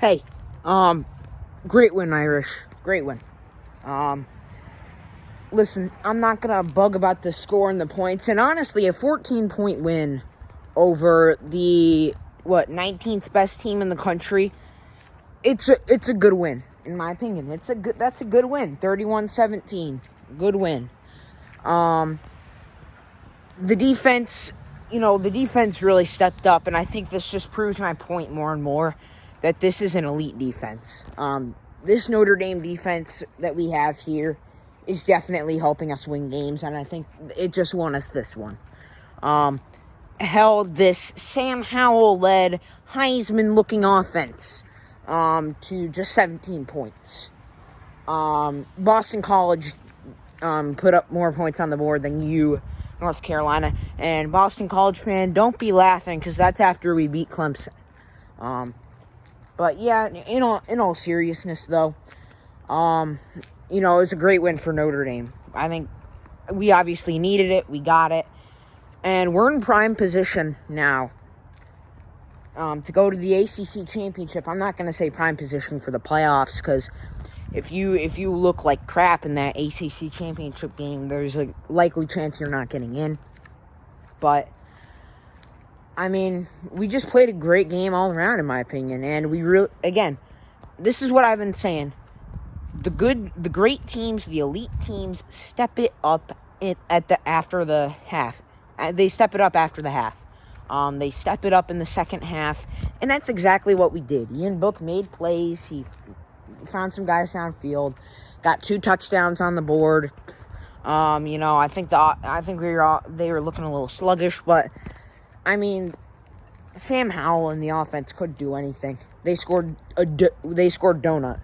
Hey, great win, Irish. Great win. Listen, I'm not gonna bug about the score and the points, and honestly, a 14-point win over the 19th best team in the country. It's a good win, in my opinion. That's a good win. 31-17, good win. The defense really stepped up, and I think this just proves my point more and more that this is an elite defense. This Notre Dame defense that we have here is definitely helping us win games, and I think it just won us this one. Held this Sam Howell-led, Heisman-looking offense to just 17 points. Boston College put up more points on the board than North Carolina. And Boston College fan, don't be laughing, because that's after we beat Clemson. But yeah, in all seriousness, though, it was a great win for Notre Dame. I think we obviously needed it. We got it. And we're in prime position now to go to the ACC championship. I'm not going to say prime position for the playoffs, because if you look like crap in that ACC championship game, there's a likely chance you're not getting in. But I mean, we just played a great game all around, in my opinion. And this is what I've been saying. The great teams, the elite teams, step it up after the half. They step it up after the half. They step it up in the second half. And that's exactly what we did. Ian Book made plays. He found some guys downfield. Got 2 touchdowns on the board. I think they were looking a little sluggish, but I mean, Sam Howell and the offense couldn't do anything. They scored donut.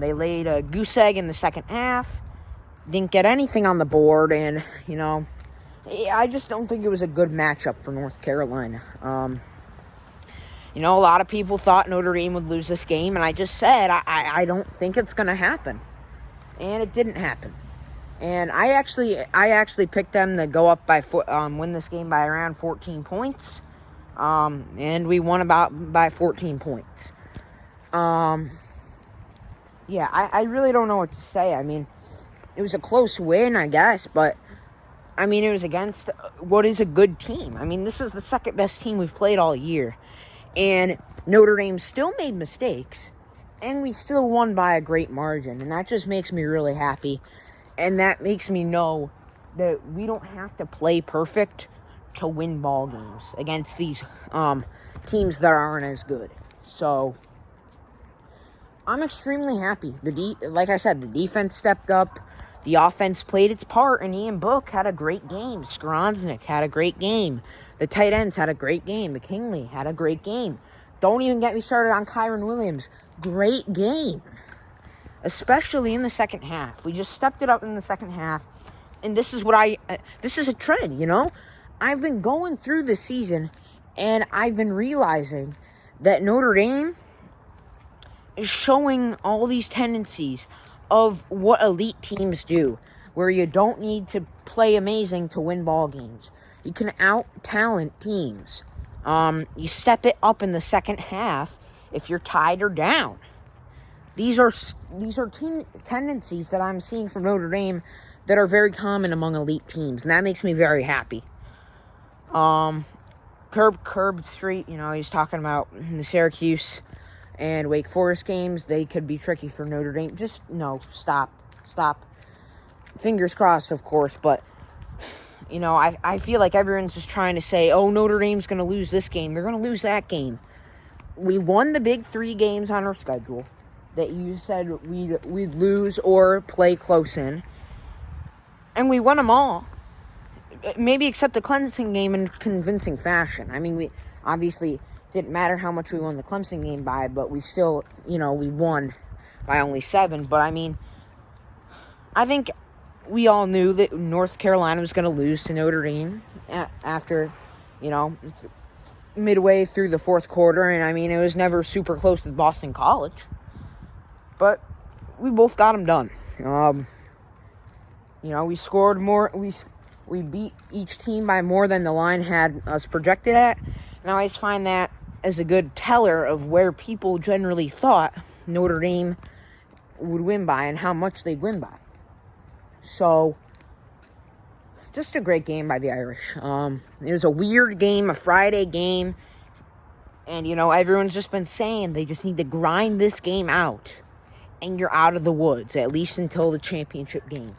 They laid a goose egg in the second half. Didn't get anything on the board, and I just don't think it was a good matchup for North Carolina. A lot of people thought Notre Dame would lose this game, and I just said I don't think it's going to happen, and it didn't happen. And I actually picked them to go up win this game by around 14 points. And we won by 14 points. I really don't know what to say. I mean, it was a close win, I guess, but I mean, it was against what is a good team. I mean, this is the second best team we've played all year. And Notre Dame still made mistakes, and we still won by a great margin. And that just makes me really happy. And that makes me know that we don't have to play perfect to win ball games against these teams that aren't as good. So I'm extremely happy. Like I said, the defense stepped up. The offense played its part, and Ian Book had a great game. Skowronek had a great game. The tight ends had a great game. McKinley had a great game. Don't even get me started on Kyron Williams. Great game. Especially in the second half. We just stepped it up in the second half. And this is a trend, I've been going through the season, and I've been realizing that Notre Dame is showing all these tendencies of what elite teams do, where you don't need to play amazing to win ball games. You can out-talent teams. You step it up in the second half if you're tied or down. These are tendencies that I'm seeing from Notre Dame that are very common among elite teams, and that makes me very happy. Curb Street, he's talking about the Syracuse and Wake Forest games. They could be tricky for Notre Dame. Just, no, stop. Fingers crossed, of course, but, I feel like everyone's just trying to say, oh, Notre Dame's going to lose this game. They're going to lose that game. We won the big 3 games on our schedule that you said we'd lose or play close in. And we won them all. Maybe except the Clemson game in convincing fashion. I mean, we obviously didn't matter how much we won the Clemson game by, but we still, we won by only 7. But, I mean, I think we all knew that North Carolina was going to lose to Notre Dame after, midway through the fourth quarter. And, I mean, it was never super close with Boston College. But we both got them done. We scored more. We beat each team by more than the line had us projected at. And I always find that as a good teller of where people generally thought Notre Dame would win by and how much they'd win by. So, just a great game by the Irish. It was a weird game, a Friday game. And, everyone's just been saying they just need to grind this game out. And you're out of the woods, at least until the championship game.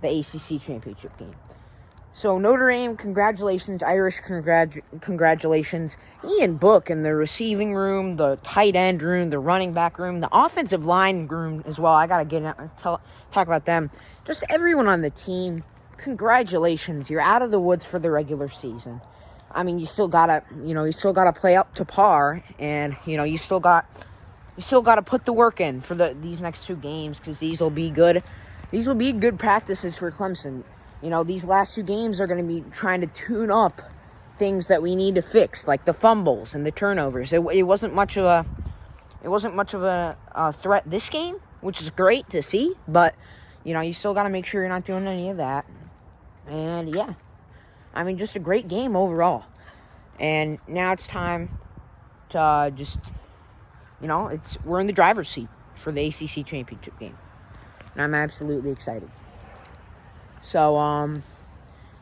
The ACC championship game. So, Notre Dame, congratulations. Irish, congratulations. Ian Book in the receiving room, the tight end room, the running back room, the offensive line room as well. I got to get out and talk about them. Just everyone on the team, congratulations. You're out of the woods for the regular season. I mean, you still got to play up to par. And, you still got to put the work in for these next 2 games because these will be good. These will be good practices for Clemson. These last 2 games are going to be trying to tune up things that we need to fix, like the fumbles and the turnovers. It wasn't much of a threat this game, which is great to see. But you still got to make sure you're not doing any of that. And yeah, I mean, just a great game overall. And now it's time to just, we're in the driver's seat for the ACC championship game, and I'm absolutely excited. So,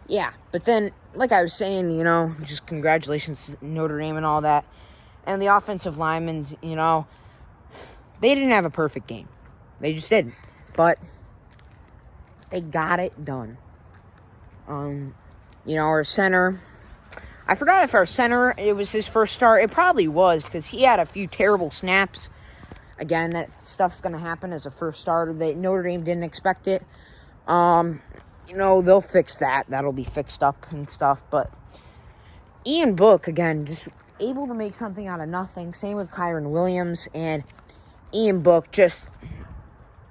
yeah. But then, like I was saying, just congratulations to Notre Dame and all that. And the offensive linemen, they didn't have a perfect game. They just didn't. But they got it done. Our center, I forgot if our center, it was his first start. It probably was, because he had a few terrible snaps. Again, that stuff's going to happen as a first starter. Notre Dame didn't expect it. They'll fix that. That'll be fixed up and stuff. But Ian Book, again, just able to make something out of nothing. Same with Kyron Williams. And Ian Book, just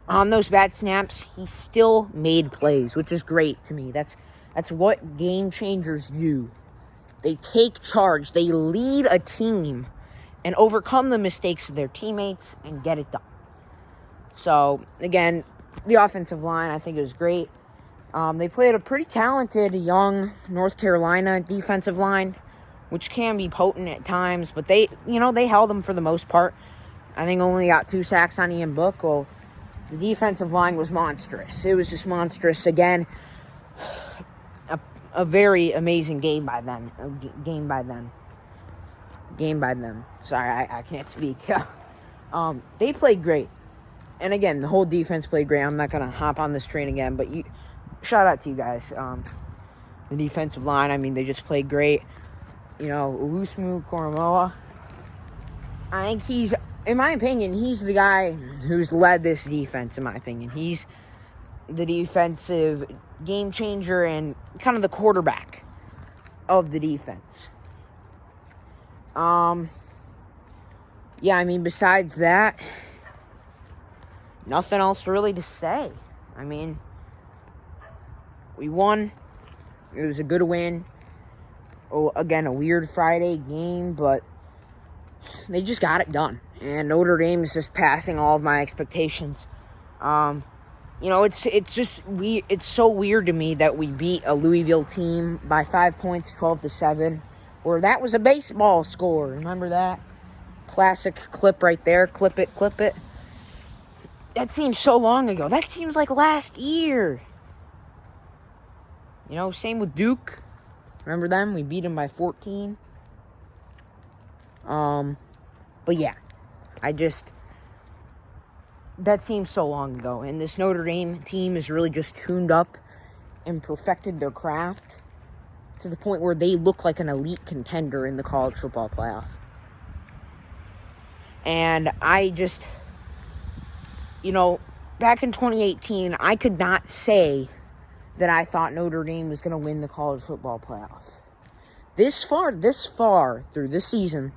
on those bad snaps, he still made plays, which is great to me. That's what game changers do. They take charge. They lead a team and overcome the mistakes of their teammates and get it done. So, again, the offensive line, I think it was great. They played a pretty talented young North Carolina defensive line, which can be potent at times, but they held them for the most part. I think only got 2 sacks on Ian Book. Well, the defensive line was monstrous. It was just monstrous. Again, a very amazing game by them. Sorry, I can't speak. They played great. And again, the whole defense played great. I'm not going to hop on this train again, but shout out to you guys. The defensive line, I mean, they just played great. Owusu Koromoa, I think he's, in my opinion, he's the guy who's led this defense, in my opinion. He's the defensive game changer and kind of the quarterback of the defense. Yeah, I mean, besides that, nothing else really to say. I mean, we won. It was a good win. Oh, again, a weird Friday game, but they just got it done. And Notre Dame is just passing all of my expectations. It's so weird to me that we beat a Louisville team by 5 points, 12-7, or that was a baseball score. Remember that? Classic clip right there. Clip it. That seems so long ago. That seems like last year. Same with Duke. Remember them? We beat them by 14. But yeah, that seems so long ago. And this Notre Dame team is really just tuned up and perfected their craft to the point where they look like an elite contender in the college football playoff. And I just, back in 2018, I could not say that I thought Notre Dame was going to win the college football playoff. This far through this season,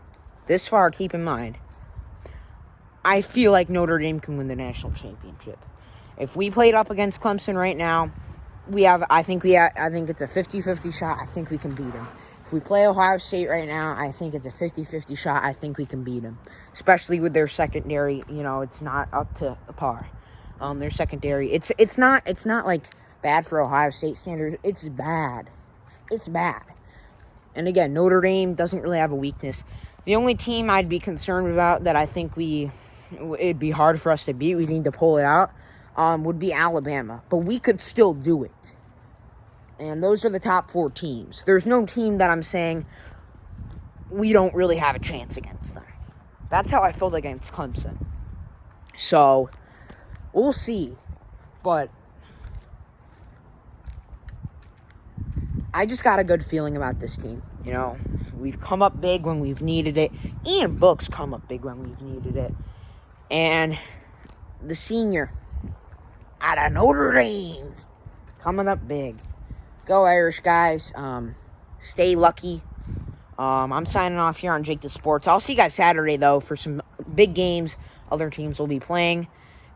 keep in mind, I feel like Notre Dame can win the national championship. If we played up against Clemson right now, I think it's a 50-50 shot. I think we can beat them. If we play Ohio State right now, I think it's a 50-50 shot. I think we can beat them, especially with their secondary. It's not up to par. Their secondary, it's not like bad for Ohio State standards. It's bad. And again, Notre Dame doesn't really have a weakness. The only team I'd be concerned about that I think it'd be hard for us to beat, we need to pull it out, would be Alabama. But we could still do it. And those are the top 4 teams. There's no team that I'm saying we don't really have a chance against them. That's how I felt against Clemson. So, we'll see. But I just got a good feeling about this team. You know, we've come up big when we've needed it. Ian Book's come up big when we've needed it. And the senior out of Notre Dame coming up big. Go Irish, guys. Stay lucky. I'm signing off here on Jake the Sports. I'll see you guys Saturday, though, for some big games other teams will be playing.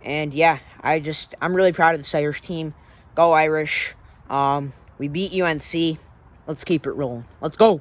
And, yeah, I'm really proud of this Irish team. Go Irish. We beat UNC. Let's keep it rolling. Let's go.